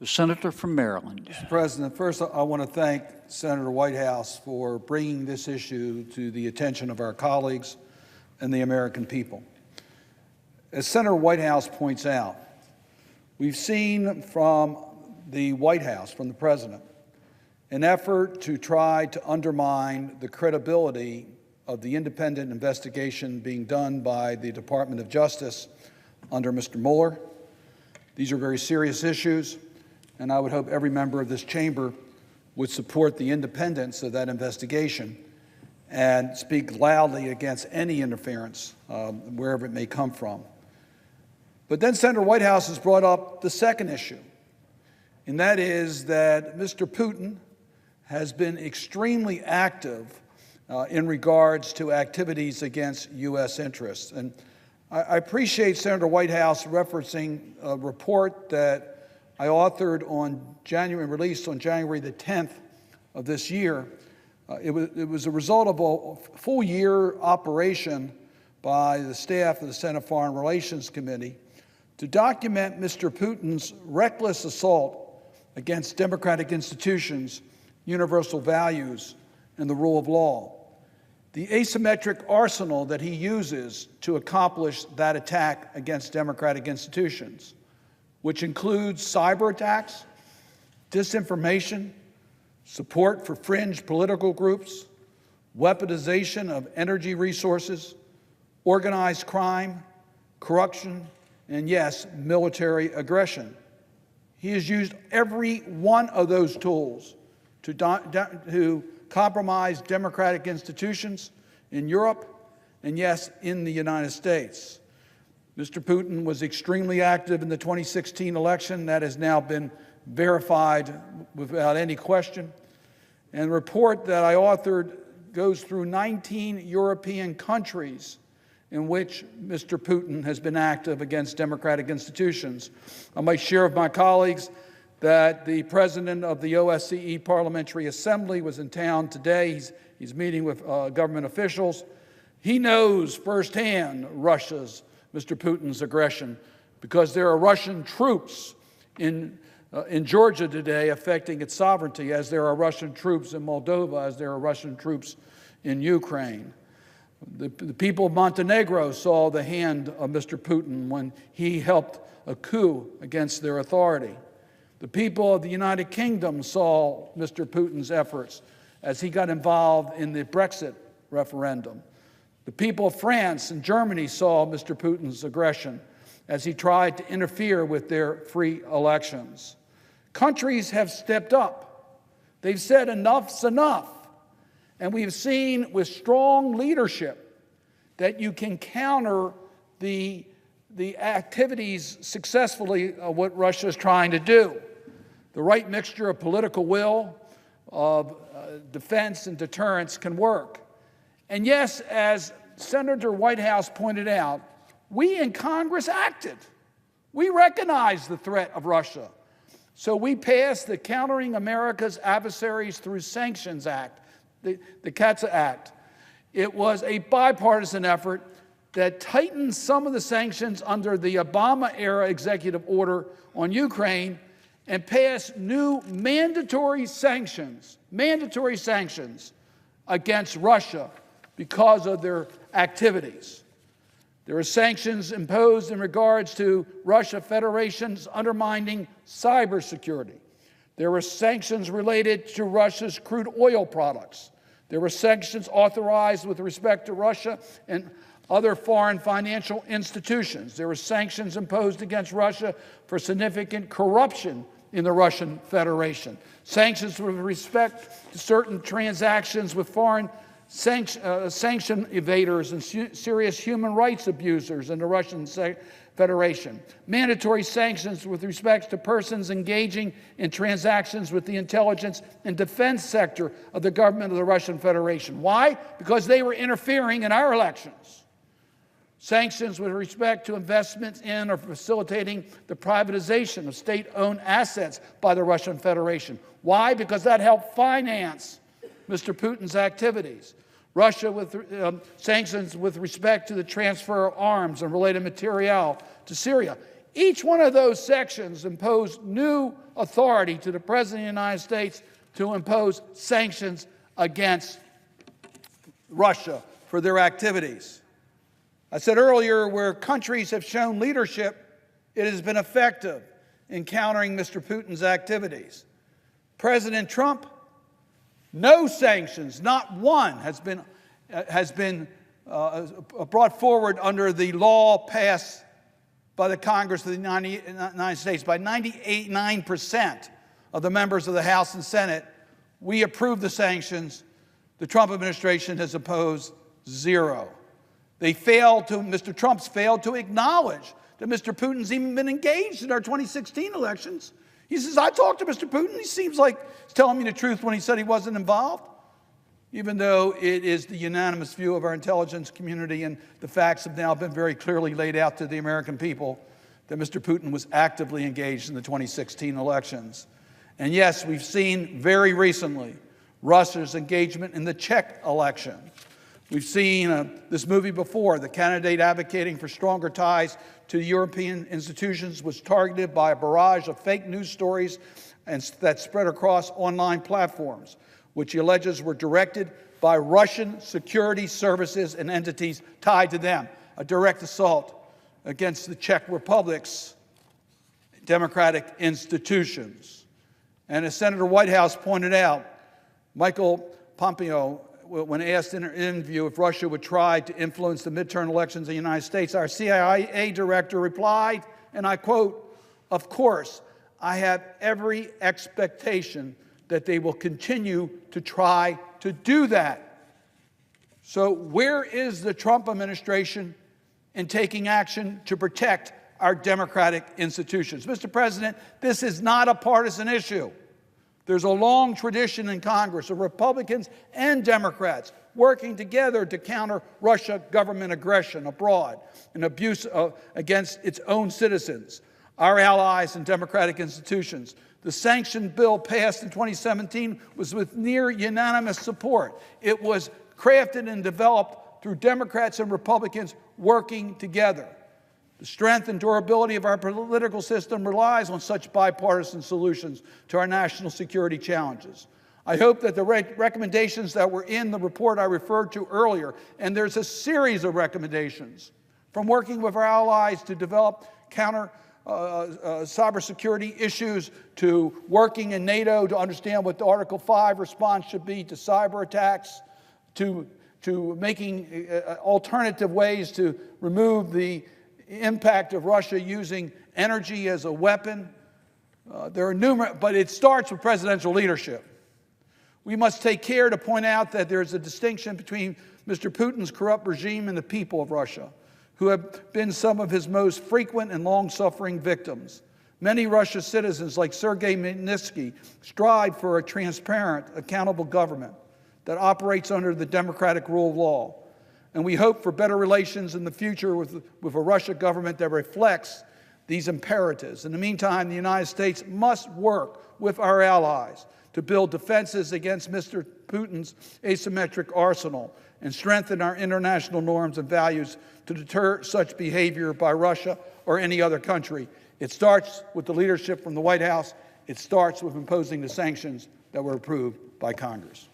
The senator from Maryland. Mr. President, first I want to thank Senator Whitehouse for bringing this issue to the attention of our colleagues and the American people. As Senator Whitehouse points out, we've seen from the White House, from the President, an effort to try to undermine the credibility of the independent investigation being done by the Department of Justice under Mr. Mueller. These are very serious issues, and I would hope every member of this chamber would support the independence of that investigation and speak loudly against any interference, wherever it may come from. But then Senator Whitehouse has brought up the second issue, and that is that Mr. Putin has been extremely active in regards to activities against U.S. interests. And I appreciate Senator Whitehouse referencing a report that I authored released on January the 10th of this year. It was a result of a full-year operation by the staff of the Senate Foreign Relations Committee to document Mr. Putin's reckless assault against democratic institutions, universal values, and the rule of law. The asymmetric arsenal that he uses to accomplish that attack against democratic institutions, which includes cyber attacks, disinformation, support for fringe political groups, weaponization of energy resources, organized crime, corruption, and yes, military aggression. He has used every one of those tools to compromise democratic institutions in Europe and yes, in the United States. Mr. Putin was extremely active in the 2016 election. That has now been verified without any question. And the report that I authored goes through 19 European countries in which Mr. Putin has been active against democratic institutions. I might share with my colleagues that the president of the OSCE Parliamentary Assembly was in town today. He's meeting with government officials. He knows firsthand Mr. Putin's aggression, because there are Russian troops in Georgia today affecting its sovereignty, as there are Russian troops in Moldova, as there are Russian troops in Ukraine. The people of Montenegro saw the hand of Mr. Putin when he helped a coup against their authority. The people of the United Kingdom saw Mr. Putin's efforts as he got involved in the Brexit referendum. The people of France and Germany saw Mr. Putin's aggression as he tried to interfere with their free elections. Countries have stepped up. They've said enough's enough. And we've seen with strong leadership that you can counter the activities successfully of what Russia is trying to do. The right mixture of political will, of defense and deterrence can work. And yes, as Senator Whitehouse pointed out, we in Congress acted. We recognized the threat of Russia. So we passed the Countering America's Adversaries Through Sanctions Act, the CAATSA Act. It was a bipartisan effort that tightened some of the sanctions under the Obama-era executive order on Ukraine and passed new mandatory sanctions against Russia because of their activities. There are sanctions imposed in regards to Russia Federation's undermining cybersecurity. There were sanctions related to Russia's crude oil products. There were sanctions authorized with respect to Russia and other foreign financial institutions. There were sanctions imposed against Russia for significant corruption in the Russian Federation. Sanctions with respect to certain transactions with foreign sanction evaders and serious human rights abusers in the Russian Federation. Mandatory sanctions with respect to persons engaging in transactions with the intelligence and defense sector of the government of the Russian Federation. Why? Because they were interfering in our elections. Sanctions with respect to investments in or facilitating the privatization of state-owned assets by the Russian Federation. Why? Because that helped finance Mr. Putin's activities. Russia with sanctions with respect to the transfer of arms and related material to Syria. Each one of those sections imposed new authority to the President of the United States to impose sanctions against Russia for their activities. I said earlier, where countries have shown leadership, it has been effective in countering Mr. Putin's activities. President Trump, no sanctions, not one, has been brought forward under the law passed by the Congress of the United States. By 99% of the members of the House and Senate, we approved the sanctions. The Trump administration has opposed zero. Mr. Trump's failed to acknowledge that Mr. Putin's even been engaged in our 2016 elections. He says, I talked to Mr. Putin. He seems like he's telling me the truth when he said he wasn't involved, even though it is the unanimous view of our intelligence community, and the facts have now been very clearly laid out to the American people that Mr. Putin was actively engaged in the 2016 elections. And yes, we've seen very recently Russia's engagement in the Czech election. We've seen this movie before. The candidate advocating for stronger ties to the European institutions was targeted by a barrage of fake news stories that spread across online platforms, which he alleges were directed by Russian security services and entities tied to them, a direct assault against the Czech Republic's democratic institutions. And as Senator Whitehouse pointed out, Michael Pompeo, when asked in an interview if Russia would try to influence the midterm elections in the United States, our CIA director replied, and I quote, "Of course, I have every expectation that they will continue to try to do that." So where is the Trump administration in taking action to protect our democratic institutions? Mr. President, this is not a partisan issue. There's a long tradition in Congress of Republicans and Democrats working together to counter Russia government aggression abroad and abuse against its own citizens, our allies and democratic institutions. The sanction bill passed in 2017 was with near unanimous support. It was crafted and developed through Democrats and Republicans working together. The strength and durability of our political system relies on such bipartisan solutions to our national security challenges. I hope that the recommendations that were in the report I referred to earlier, and there's a series of recommendations, from working with our allies to develop counter cybersecurity issues, to working in NATO to understand what the Article 5 response should be to cyber attacks, to making alternative ways to remove the impact of Russia using energy as a weapon. There are numerous, but it starts with presidential leadership. We must take care to point out that there's a distinction between Mr. Putin's corrupt regime and the people of Russia, who have been some of his most frequent and long-suffering victims. Many Russian citizens, like Sergei Magnitsky, strive for a transparent, accountable government that operates under the democratic rule of law. And we hope for better relations in the future with a Russia government that reflects these imperatives. In the meantime, the United States must work with our allies to build defenses against Mr. Putin's asymmetric arsenal and strengthen our international norms and values to deter such behavior by Russia or any other country. It starts with the leadership from the White House. It starts with imposing the sanctions that were approved by Congress.